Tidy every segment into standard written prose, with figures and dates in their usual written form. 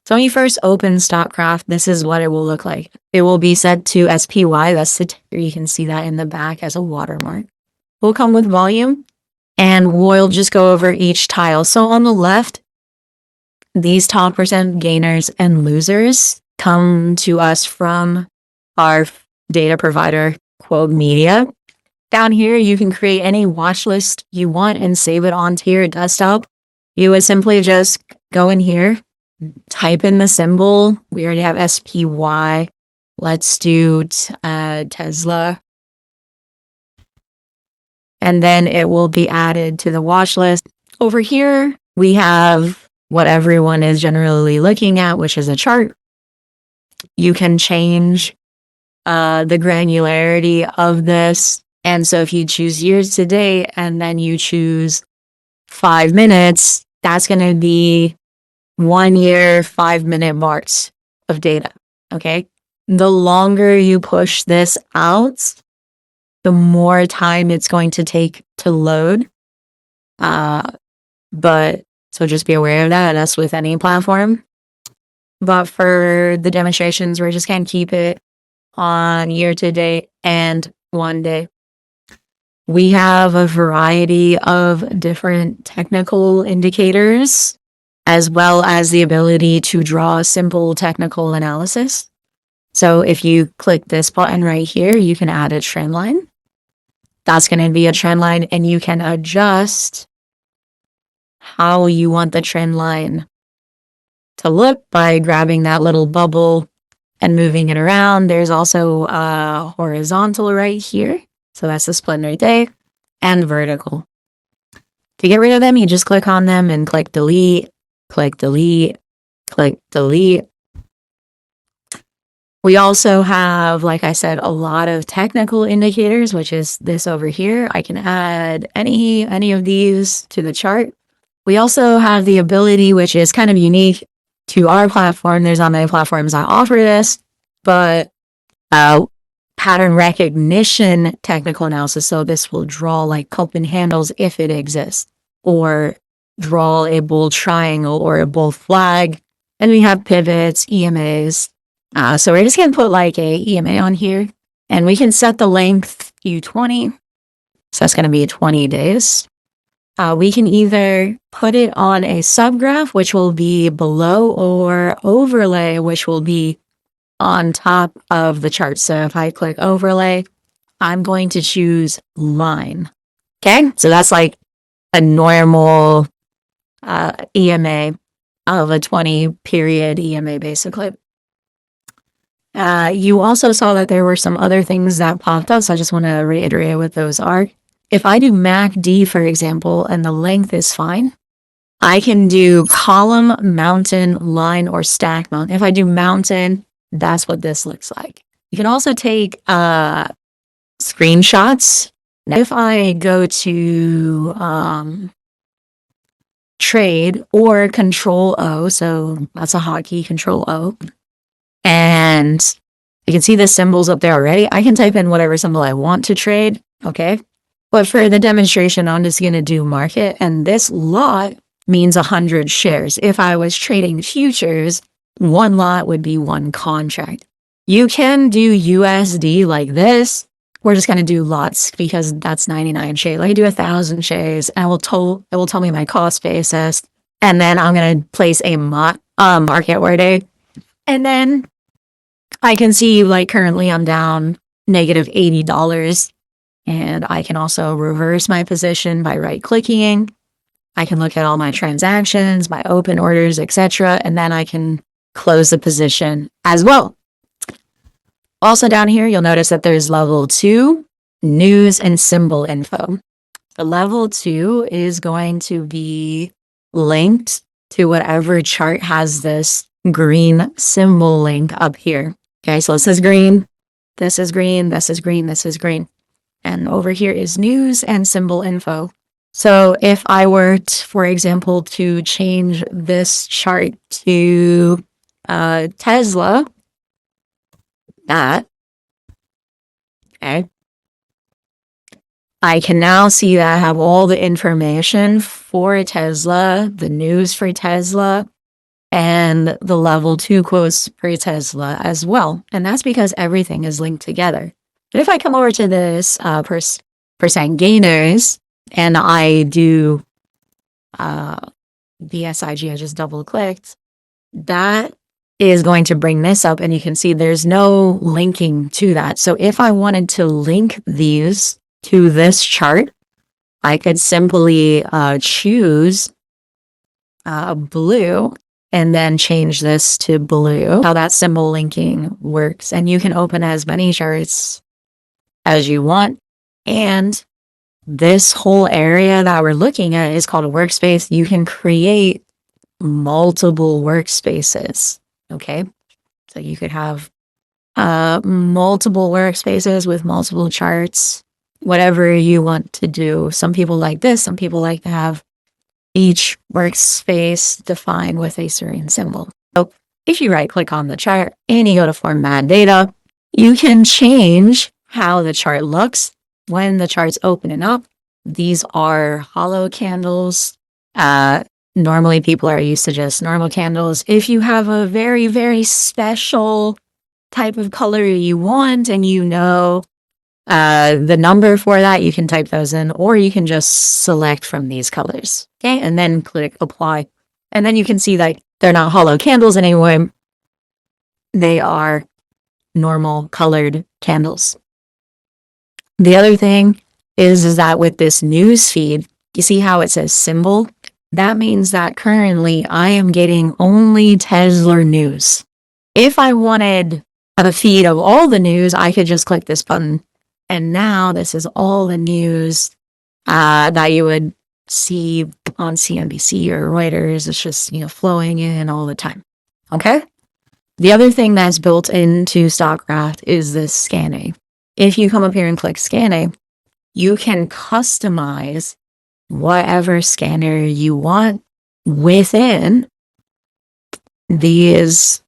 So when you first open StockCraft, this is what it will look like. It will be set to SPY. That's the ticker. You can see that in the back as a watermark. Will come with volume, and we'll just go over each tile. So on the left, these top percent gainers and losers come to us from our data provider, Quote Media. Down here, you can create any watch list you want and save it onto your desktop. You would simply just go in here, type in the symbol. We already have SPY. Let's do Tesla. And then it will be added to the watch list. Over here, we have what everyone is generally looking at, which is a chart. You can change the granularity of this. And so if you choose years to date and then you choose 5 minutes, that's going to be 1 year, 5-minute marks of data. Okay. The longer you push this out, the more time it's going to take to load. But so just be aware of that. That's with any platform. But for the demonstrations, we're just going to keep it on year to date and 1 day. We have a variety of different technical indicators, as well as the ability to draw simple technical analysis. So if you click this button right here, you can add a trend line. That's going to be a trend line, and you can adjust how you want the trend line to look by grabbing that little bubble and moving it around. There's also a horizontal right here. So that's the split right there, and vertical. To get rid of them, you just click on them and click delete, click delete, click delete. We also have, like I said, a lot of technical indicators, which is this over here. I can add any of these to the chart. We also have the ability, which is kind of unique to our platform. There's not many platforms that offer this, but pattern recognition technical analysis. So this will draw like cup and handles if it exists, or draw a bull triangle or a bull flag. And we have pivots, EMAs. So we're just going to put like a EMA on here, and we can set the length to 20. So that's going to be 20 days. We can either put it on a subgraph, which will be below, or overlay, which will be on top of the chart. So if I click overlay, I'm going to choose line. Okay, so that's like a normal EMA of a 20 period EMA, basically. You also saw that there were some other things that popped up, so I just want to reiterate what those are. If I do MACD, for example, and the length is fine, I can do column, mountain, line, or stack mount. If I do mountain, that's what this looks like. You can also take screenshots. Now, if I go to trade or Control O, so that's a hotkey, Control O, and you can see the symbols up there already. I can type in whatever symbol I want to trade, okay? But for the demonstration, I'm just going to do market, and this lot means 100 shares. If I was trading futures, one lot would be one contract. You can do USD like this. We're just going to do lots because that's 99 shares. Let me do 1,000 shares, and it will tell me my cost basis, and then I'm going to place a market order, and then I can see like currently I'm down negative $80. And I can also reverse my position by right-clicking. I can look at all my transactions, my open orders, etc. And then I can close the position as well. Also down here, you'll notice that there's level 2, news and symbol info. The level 2 is going to be linked to whatever chart has this green symbol link up here. Okay, so this is green, this is green, this is green, this is green. And over here is news and symbol info. So if I were, for example, to change this chart to Tesla, okay, I can now see that I have all the information for Tesla, the news for Tesla, and the level 2 quotes per Tesla as well. And that's because everything is linked together. But if I come over to this percent gainers and I do the SIG, I just double clicked, that is going to bring this up, and you can see there's no linking to that. So if I wanted to link these to this chart, I could simply choose blue and then change this to blue. How that symbol linking works. And you can open as many charts as you want. And this whole area that we're looking at is called a workspace. You can create multiple workspaces. Okay. So you could have multiple workspaces with multiple charts, whatever you want to do. Some people like this. Some people like to have each workspace defined with a certain symbol. So if you right click on the chart and you go to format data, you can change how the chart looks when the chart's opening up. These are hollow candles. Normally people are used to just normal candles. If you have a very, very special type of color you want and you know the number for that, you can type those in, or you can just select from these colors. Okay, and then click apply. And then you can see that they're not hollow candles anymore. They are normal colored candles. The other thing is that with this news feed, you see how it says symbol? That means that currently I am getting only Tesla news. If I wanted a feed of all the news, I could just click this button. And now this is all the news that you would see on CNBC or Reuters. It's just, flowing in all the time. Okay? The other thing that's built into StockCraft is this scanning. If you come up here and click scanning, you can customize whatever scanner you want within these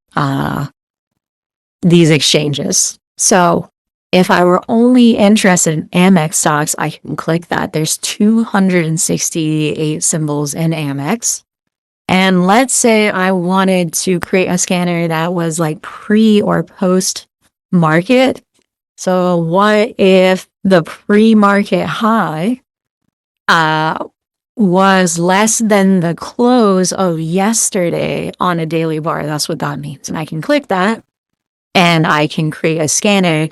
exchanges. So if I were only interested in Amex stocks, I can click that. There's 268 symbols in Amex. And let's say I wanted to create a scanner that was like pre or post market. So what if the pre-market high was less than the close of yesterday on a daily bar? That's what that means. And I can click that and I can create a scanner.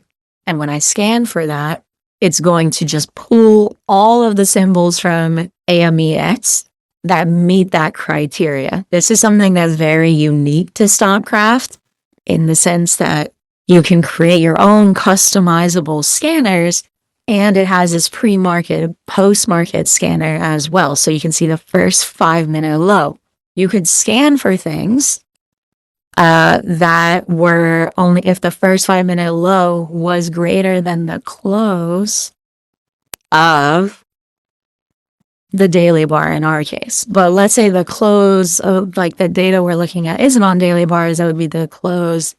And when I scan for that, it's going to just pull all of the symbols from AMEX that meet that criteria. This is something that's very unique to StockCraft in the sense that you can create your own customizable scanners, and it has this pre-market, post-market scanner as well. So you can see the first 5-minute low. You could scan for things that were only if the first 5-minute low was greater than the close of the daily bar in our case. But let's say the close of the data we're looking at isn't on daily bars, that would be the close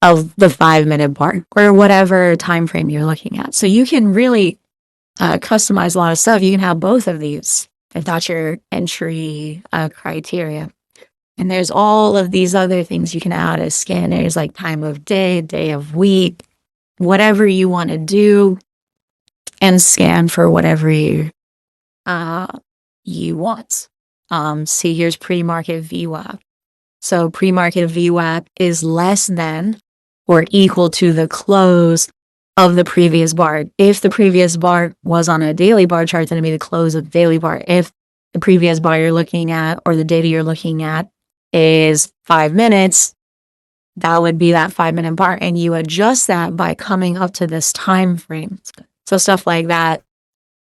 of the 5-minute bar or whatever time frame you're looking at. So you can really customize a lot of stuff. You can have both of these if that's your entry criteria. And there's all of these other things you can add as scanners, like time of day, day of week, whatever you want to do, and scan for whatever you want. See, here's pre-market VWAP. So pre-market VWAP is less than or equal to the close of the previous bar. If the previous bar was on a daily bar chart, then it'd be the close of the daily bar. If the previous bar you're looking at or the data you're looking at is 5 minutes, that would be that 5-minute bar, and you adjust that by coming up to this time frame. So stuff like that.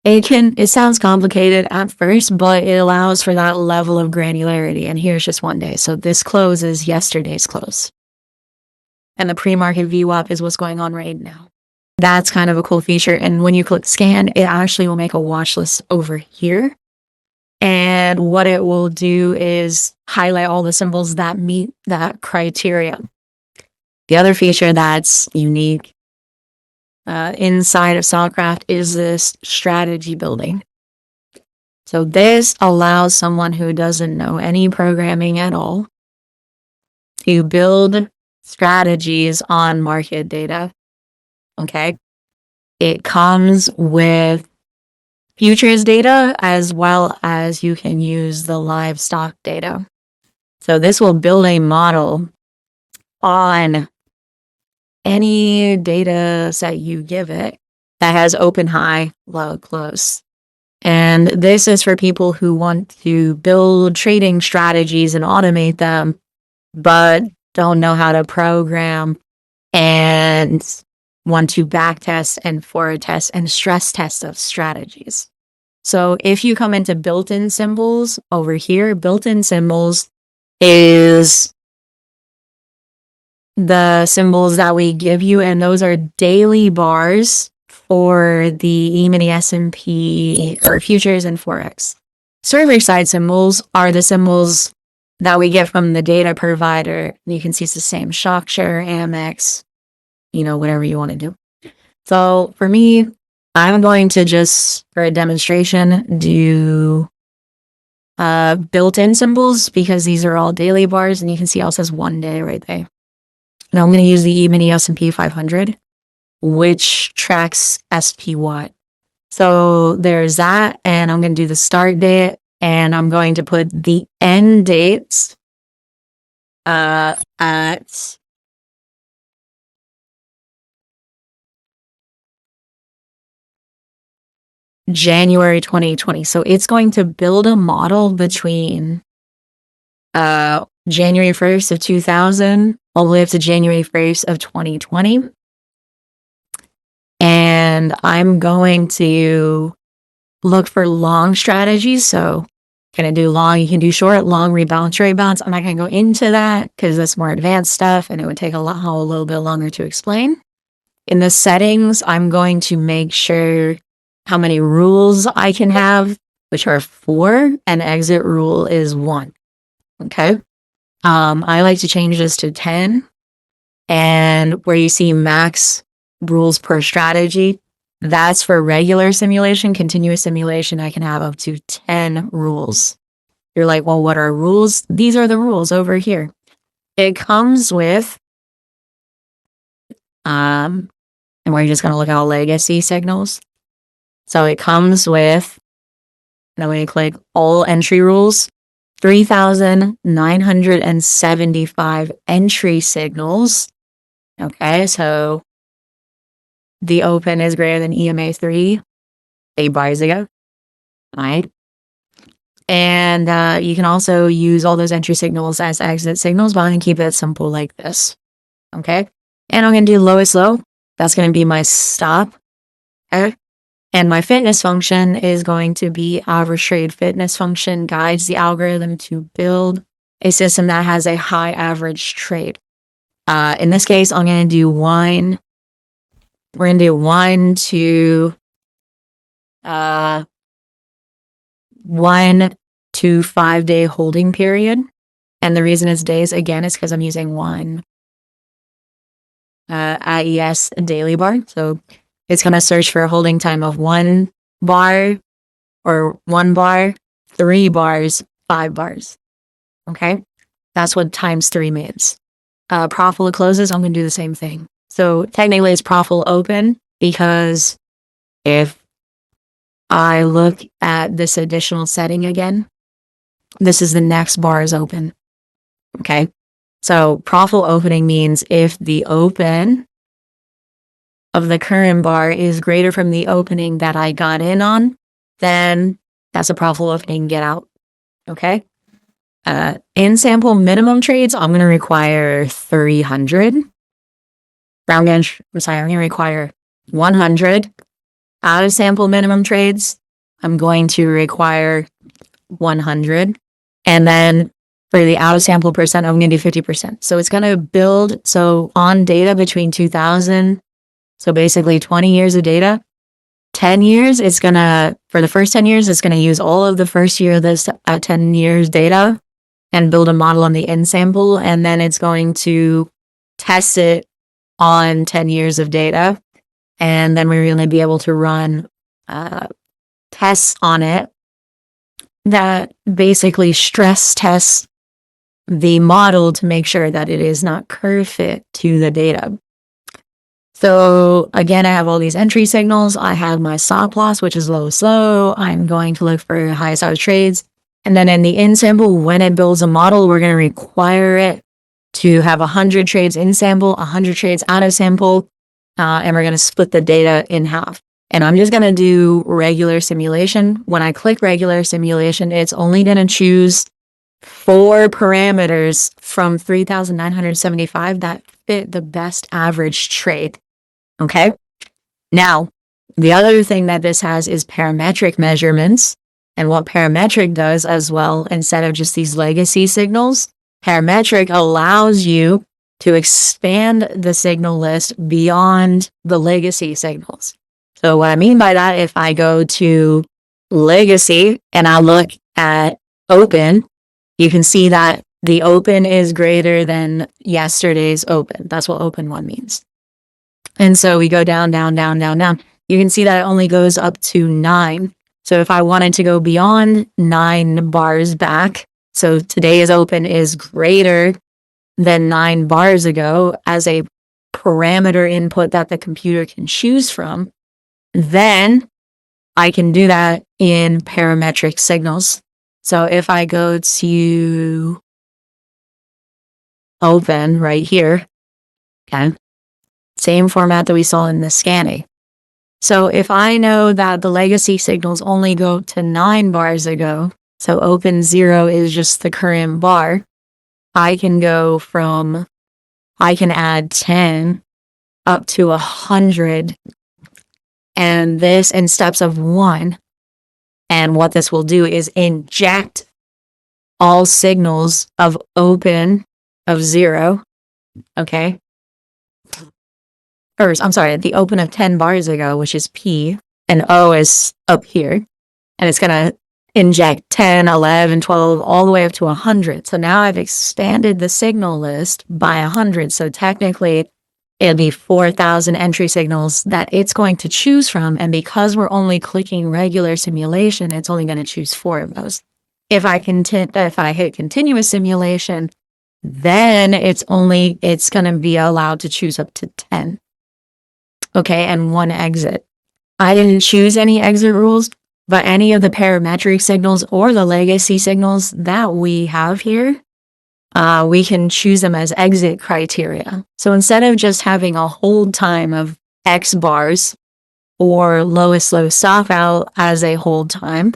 It sounds complicated at first, but it allows for that level of granularity. And here's just one day. So this close is yesterday's close. And the pre-market VWAP is what's going on right now. That's kind of a cool feature. And when you click scan, it actually will make a watch list over here. And what it will do is highlight all the symbols that meet that criteria. The other feature that's unique inside of StockCraft is this strategy building. So this allows someone who doesn't know any programming at all to build strategies on market data. Okay. It comes with futures data as well as you can use the livestock data. So this will build a model on any data set you give it that has open, high, low, close. And this is for people who want to build trading strategies and automate them, but don't know how to program and want to backtest and forward test and stress test those strategies. So if you come into built-in symbols over here, built-in symbols is the symbols that we give you, and those are daily bars for the E-mini S&P or futures and Forex. Server-side symbols are the symbols that we get from the data provider. You can see it's the same: ShockShare, Amex, whatever you want to do. So for me, I'm going to just, for a demonstration, do built-in symbols because these are all daily bars, and you can see it also says 1 day right there. And I'm going to use the E-mini S&P 500, which tracks SPY. So there's that, and I'm going to do the start date, and I'm going to put the end dates at January 2020. So it's going to build a model between January 1st of 2000 all the way up to January 1st of 2020. And I'm going to look for long strategies. So going to do long, you can do short, long, rebalance, rebalance. I'm not going to go into that because that's more advanced stuff and it would take a little bit longer to explain. In the settings, I'm going to make sure how many rules I can have, which are 4, and exit rule is 1. Okay. I like to change this to 10, and where you see max rules per strategy, that's for regular simulation. Continuous simulation, I can have up to 10 rules. You're like, well, what are rules? These are the rules over here. It comes with, and we're just going to look at all legacy signals. So it comes with, and I'm going to click all entry rules, 3,975 entry signals. Okay, so the open is greater than EMA 3, 8 bars ago. All right. And you can also use all those entry signals as exit signals, but I'm going to keep it simple like this. Okay. And I'm going to do lowest low. That's going to be my stop. Okay. And my fitness function is going to be average trade fitness function guides the algorithm to build a system that has a high average trade. In this case, I'm going to do one. We're going to do 1 to 1 to 5 day holding period. And the reason it's days, again, is because I'm using one IES daily bar. So it's going to search for a holding time of 1 bar or 1 bar, 3 bars, 5 bars. Okay. That's what times 3 means. Profile closes, I'm going to do the same thing. So technically it's profile open because if I look at this additional setting again, this is the next bar is open. Okay. So profile opening means if the open of the current bar is greater from the opening that I got in on, then that's a profile opening, get out. Okay. In sample minimum trades, I'm going to require 300. I'm going to require 100. Out of sample minimum trades, I'm going to require 100. And then for the out of sample percent, I'm going to do 50%. So it's going to build. So on data between 2000, so basically 20 years of data, 10 years, it's going to, for the first 10 years, it's going to use all of the first year of this 10 years data and build a model on the in sample. And then it's going to test it on 10 years of data. And then we're going to be able to run tests on it that basically stress tests the model to make sure that it is not curve fit to the data. So again, I have all these entry signals. I have my stop loss, which is low, slow. I'm going to look for highest hour trades. And then in the in sample, when it builds a model, we're going to require it to have 100 trades in sample, 100 trades out of sample, and we're going to split the data in half. And I'm just going to do regular simulation. When I click regular simulation, it's only going to choose 4 parameters from 3,975 that fit the best average trade. Okay. Now, the other thing that this has is parametric measurements. And what parametric does as well, instead of just these legacy signals, parametric allows you to expand the signal list beyond the legacy signals. So what I mean by that, if I go to legacy and I look at open, you can see that the open is greater than yesterday's open. That's what open one means. And so we go down, down, down, down, down. You can see that it only goes up to 9. So if I wanted to go beyond 9 bars back, so today's open is greater than 9 bars ago as a parameter input that the computer can choose from, then I can do that in parametric signals. So if I go to open right here, okay, same format that we saw in the scanning. So if I know that the legacy signals only go to 9 bars ago, so open 0 is just the current bar, I can add 10 up to 100, and this in steps of 1. And what this will do is inject all signals of open of 0, okay? Or I'm sorry, the open of 10 bars ago, which is P, and O is up here. And it's going to inject 10, 11, 12, all the way up to 100. So now I've expanded the signal list by 100. So technically, it'll be 4,000 entry signals that it's going to choose from. And because we're only clicking regular simulation, it's only going to choose 4 of those. If I hit continuous simulation, then it's going to be allowed to choose up to 10. Okay, and 1 exit. I didn't choose any exit rules, but any of the parametric signals or the legacy signals that we have here, we can choose them as exit criteria. So instead of just having a hold time of X bars or lowest low stop out as a hold time,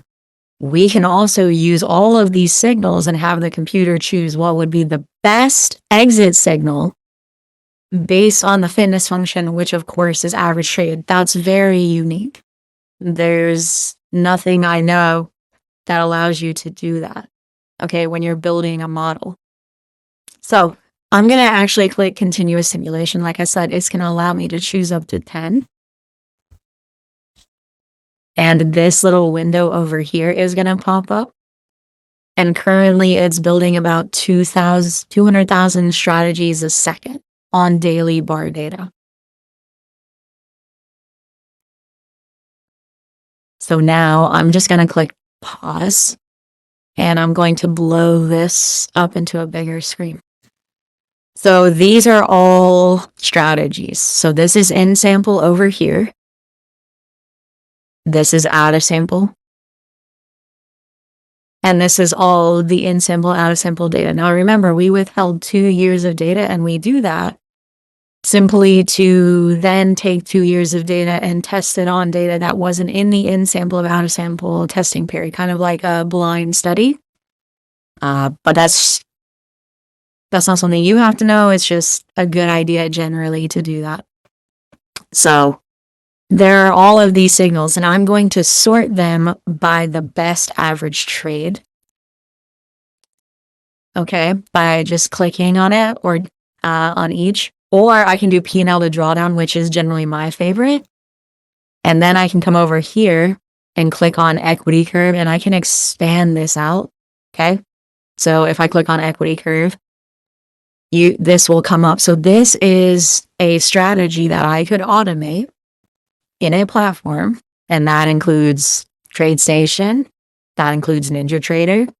we can also use all of these signals and have the computer choose what would be the best exit signal based on the fitness function, which of course is average trade. That's very unique. There's nothing I know that allows you to do that, okay, when you're building a model. So I'm going to actually click continuous simulation. Like I said, it's going to allow me to choose up to 10. And this little window over here is going to pop up. And currently it's building about 200,000 strategies a second on daily bar data. So now I'm just going to click pause and I'm going to blow this up into a bigger screen. So these are all strategies. So this is in sample over here. This is out of sample. And this is all the in sample, out of sample data. Now remember, we withheld 2 years of data, and we do that simply to then take 2 years of data and test it on data that wasn't in the in sample of out of sample testing period, kind of like a blind study. But that's not something you have to know. It's just a good idea generally to do that. So there are all of these signals, and I'm going to sort them by the best average trade. Okay, by just clicking on it or on each. Or I can do P&L to drawdown, which is generally my favorite. And then I can come over here and click on equity curve, and I can expand this out. Okay, so if I click on equity curve, this will come up. So this is a strategy that I could automate in a platform, and that includes TradeStation, that includes NinjaTrader,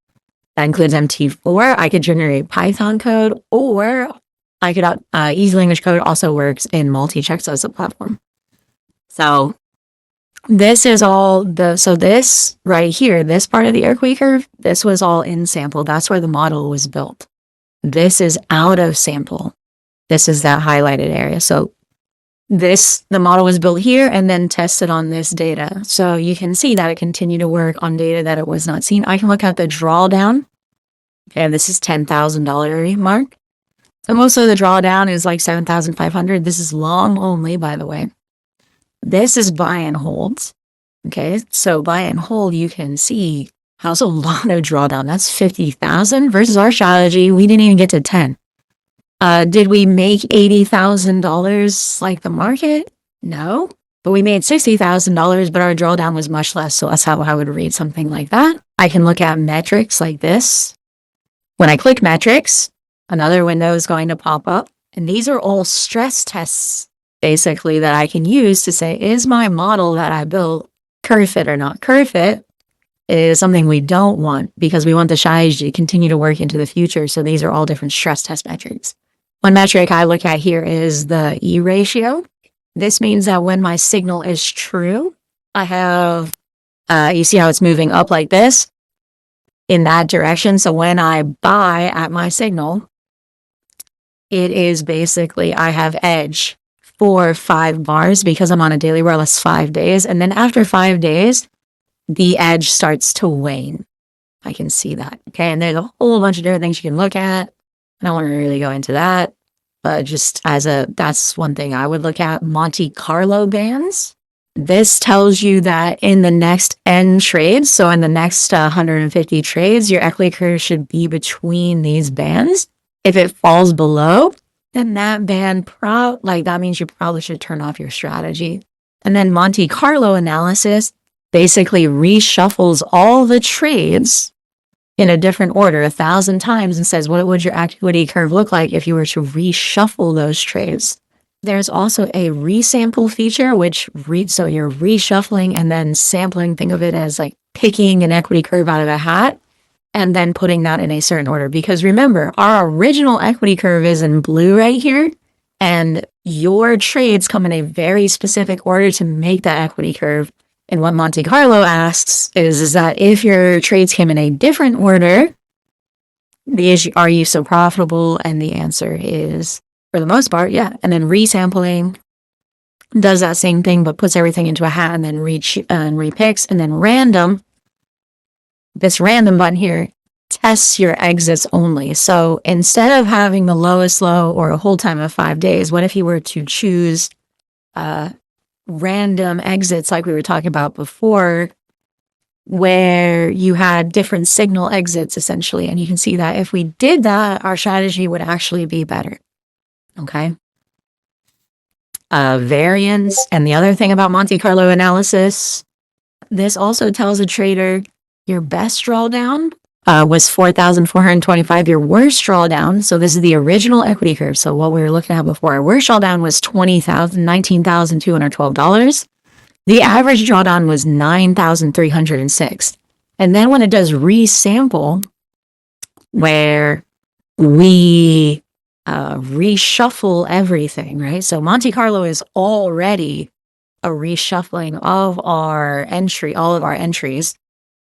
That includes MT4. I could generate Python code, or I could, Easy Language Code also works in multi-checks as a platform. So this is all so this right here, this part of the equity curve, this was all in sample. That's where the model was built. This is out of sample. This is that highlighted area. So the model was built here and then tested on this data. So you can see that it continued to work on data that it was not seen. I can look at the drawdown. Okay, this is $10,000 mark. So most of the drawdown is like 7,500. This is long only, by the way. This is buy and hold. Okay, so buy and hold, you can see how's a lot of drawdown. That's 50,000 versus our strategy. We didn't even get to 10. Did we make $80,000 like the market? No, but we made $60,000, but our drawdown was much less. So that's how I would read something like that. I can look at metrics like this. When I click metrics, another window is going to pop up. And these are all stress tests, basically, that I can use to say, is my model that I built curve fit or not? Curve fit is something we don't want because we want the strategy to continue to work into the future. So these are all different stress test metrics. One metric I look at here is the E ratio. This means that when my signal is true, I have, you see how it's moving up like this in that direction. So when I buy at my signal, it is basically, I have edge for 5 bars because I'm on a daily roll. That's 5 days. And then after 5 days, the edge starts to wane. I can see that. Okay. And there's a whole bunch of different things you can look at. I don't want to really go into that, but just that's one thing I would look at. Monte Carlo bands. This tells you that in the next N trades, so in the next 150 trades, your equity curve should be between these bands. If it falls below, then that band, that means you probably should turn off your strategy. And then Monte Carlo analysis basically reshuffles all the trades in a different order 1,000 times and says, what would your equity curve look like if you were to reshuffle those trades? There's also a resample feature, so you're reshuffling and then sampling. Think of it as like picking an equity curve out of a hat and then putting that in a certain order. Because remember, our original equity curve is in blue right here, and your trades come in a very specific order to make that equity curve. And what Monte Carlo asks is that if your trades came in a different order, the issue, are you so profitable? And the answer is, for the most part, yeah. And then resampling does that same thing, but puts everything into a hat and then repicks. And then random, this random button here tests your exits only. So instead of having the lowest low or a hold time of 5 days, what if you were to choose random exits like we were talking about before, where you had different signal exits essentially? And you can see that if we did that, our strategy would actually be better. Okay. Variance. And the other thing about Monte Carlo analysis, this also tells a trader your best drawdown was 4,425. Your worst drawdown, so this is the original equity curve. So what we were looking at before, our worst drawdown was $19,212. The average drawdown was 9,306. And then when it does resample, where we reshuffle everything, right? So Monte Carlo is already a reshuffling of our entry, all of our entries.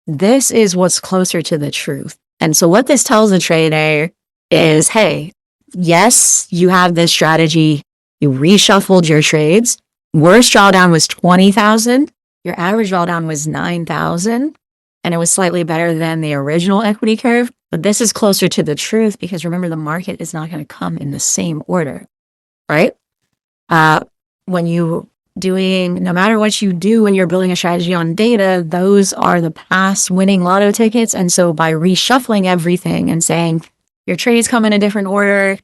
This is what's closer to the truth. And so what this tells the trader is, hey, yes, you have this strategy. You reshuffled your trades. Worst drawdown was 20,000. Your average drawdown was 9,000. And it was slightly better than the original equity curve. But this is closer to the truth because remember, the market is not going to come in the same order, right? No matter what you do when you're building a strategy on data, those are the past winning lotto tickets. And so by reshuffling everything and saying your trades come in a different order,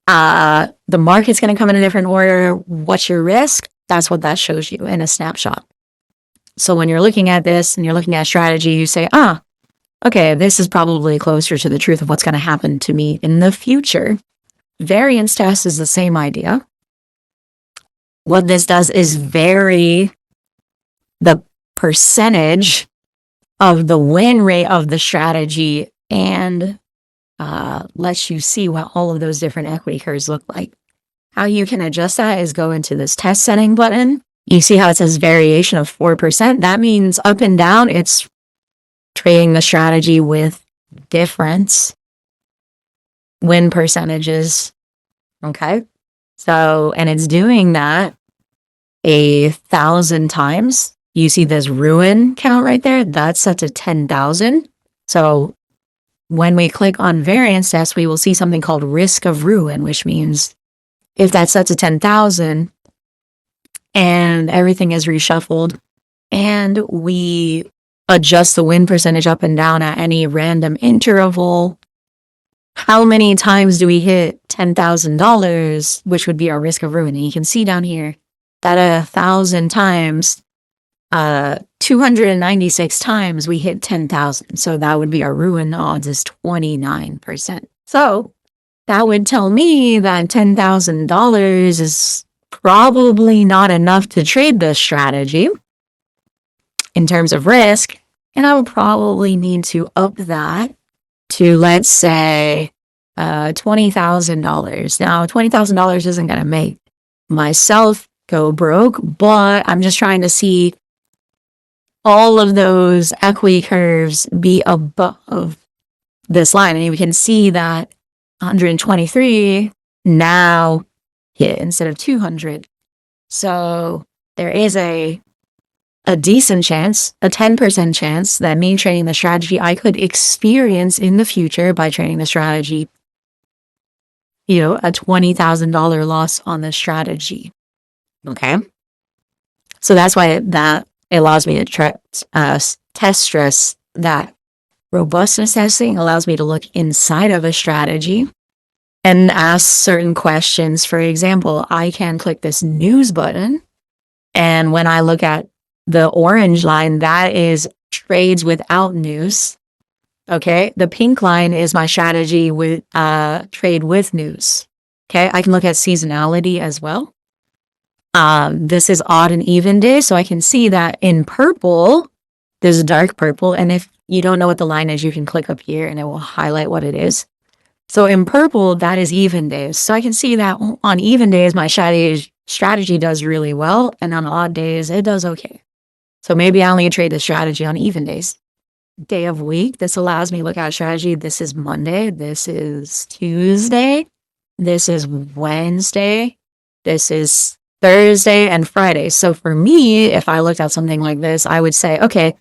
the market's going to come in a different order, what's your risk? That's what that shows you in a snapshot. So when you're looking at this and you're looking at strategy, you say, okay, this is probably closer to the truth of what's going to happen to me in the future. Variance test is the same idea. What this does is vary the percentage of the win rate of the strategy and lets you see what all of those different equity curves look like. How you can adjust that is go into this test setting button. You see how it says variation of 4%? That means up and down, it's trading the strategy with difference win percentages. Okay. So, and it's doing that 1,000 times. You see this ruin count right there? That's set to 10,000. So when we click on variance test, we will see something called risk of ruin, which means if that's set to 10,000 and everything is reshuffled and we adjust the win percentage up and down at any random interval, how many times do we hit $10,000, which would be our risk of ruin? And you can see down here that 1,000 times, 296 times we hit 10,000. So that would be our ruin odds is 29%. So that would tell me that $10,000 is probably not enough to trade this strategy in terms of risk. And I would probably need to up that to, let's say, $20,000. Now, $20,000 isn't going to make myself go broke, but I'm just trying to see all of those equity curves be above this line. And you can see that 123 now hit instead of 200. So there is a decent chance, a 10% chance that me trading the strategy I could experience in the future by trading the strategy, a $20,000 loss on the strategy. Okay. So that's why that allows me to test stress. That robustness testing allows me to look inside of a strategy and ask certain questions. For example, I can click this news button, and when I look at the orange line, that is trades without news. Okay. The pink line is my strategy with trade with news. Okay. I can look at seasonality as well. This is odd and even days. So I can see that in purple, there's a dark purple. And if you don't know what the line is, you can click up here and it will highlight what it is. So in purple, that is even days. So I can see that on even days, my strategy does really well. And on odd days, it does okay. So maybe I only trade the strategy on even days. Day of week, this allows me to look at strategy. This is Monday. This is Tuesday. This is Wednesday. This is Thursday and Friday. So for me, if I looked at something like this, I would say, okay,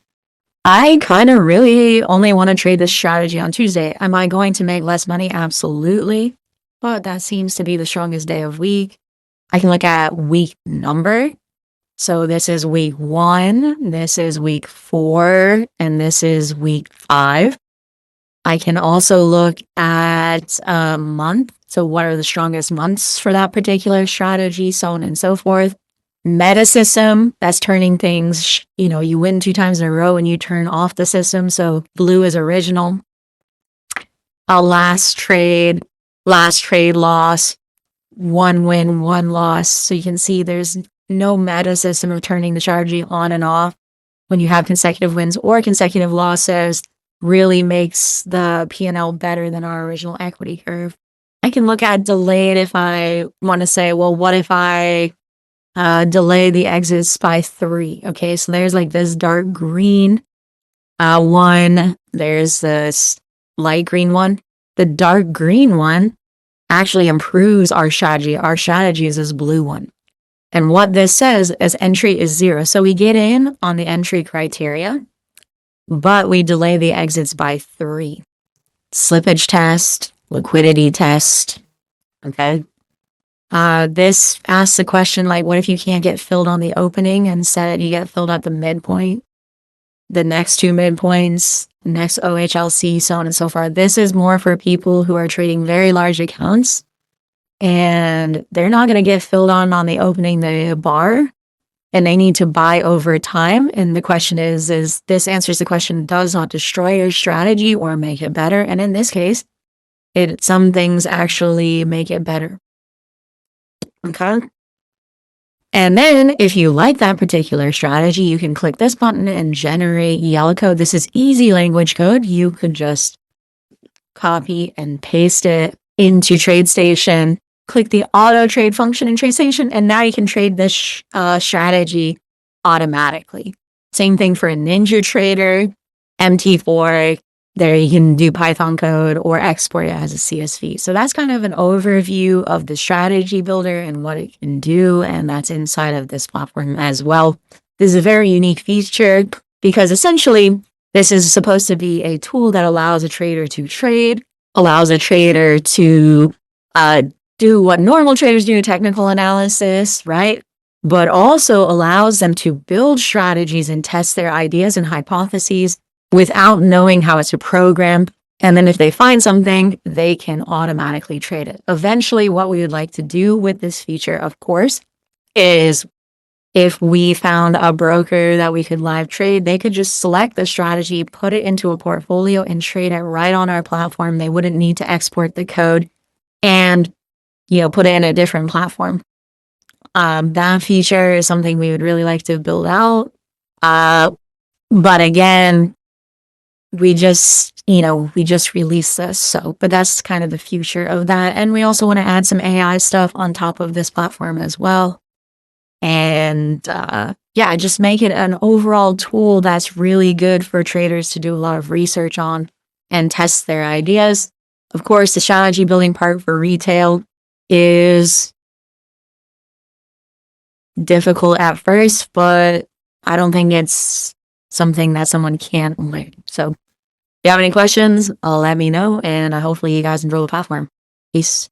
I kind of really only want to trade this strategy on Tuesday. Am I going to make less money? Absolutely. But that seems to be the strongest day of week. I can look at week number. So this is week 1, this is week 4, and this is week 5. I can also look at a month. So what are the strongest months for that particular strategy, so on and so forth. Meta system, that's turning things, you win 2 times in a row and you turn off the system. So blue is original. A last trade loss, 1 win, 1 loss. So you can see there's no meta system of turning the strategy on and off when you have consecutive wins or consecutive losses. Really makes the P&L better than our original equity curve. I can look at delayed if I want to say, well, what if I delay the exits by 3? Okay, so there's like this dark green one. There's this light green one. The dark green one actually improves our strategy. Our strategy is this blue one. And what this says is entry is 0. So we get in on the entry criteria, but we delay the exits by 3. Slippage test, liquidity test. Okay. This asks the question, like, what if you can't get filled on the opening? Instead, you get filled at the midpoint, the next 2 midpoints, next OHLC, so on and so forth. This is more for people who are trading very large accounts, and they're not going to get filled on the opening the bar, and they need to buy over time. And the question is this answers the question, does not destroy your strategy or make it better? And in this case, some things actually make it better. Okay. And then if you like that particular strategy, you can click this button and generate yellow code. This is easy language code. You could just copy and paste it into TradeStation, click the auto trade function in TradeStation, and now you can trade this strategy automatically. Same thing for a NinjaTrader, MT4. There you can do Python code or export it as a CSV. So that's kind of an overview of the strategy builder and what it can do. And that's inside of this platform as well. This is a very unique feature because essentially this is supposed to be a tool that allows a trader to trade, allows a trader to do what normal traders do, technical analysis, right? But also allows them to build strategies and test their ideas and hypotheses without knowing how it's programmed. And then if they find something, they can automatically trade it. Eventually, what we would like to do with this feature, of course, is if we found a broker that we could live trade, they could just select the strategy, put it into a portfolio, and trade it right on our platform. They wouldn't need to export the code and, put it in a different platform. That feature is something we would really like to build out. But again, we just released this. But that's kind of the future of that. And we also want to add some AI stuff on top of this platform as well. And just make it an overall tool that's really good for traders to do a lot of research on and test their ideas. Of course, the strategy building part for retail is difficult at first, but I don't think it's something that someone can't learn. So if you have any questions, let me know, and hopefully you guys enjoy the platform. Peace.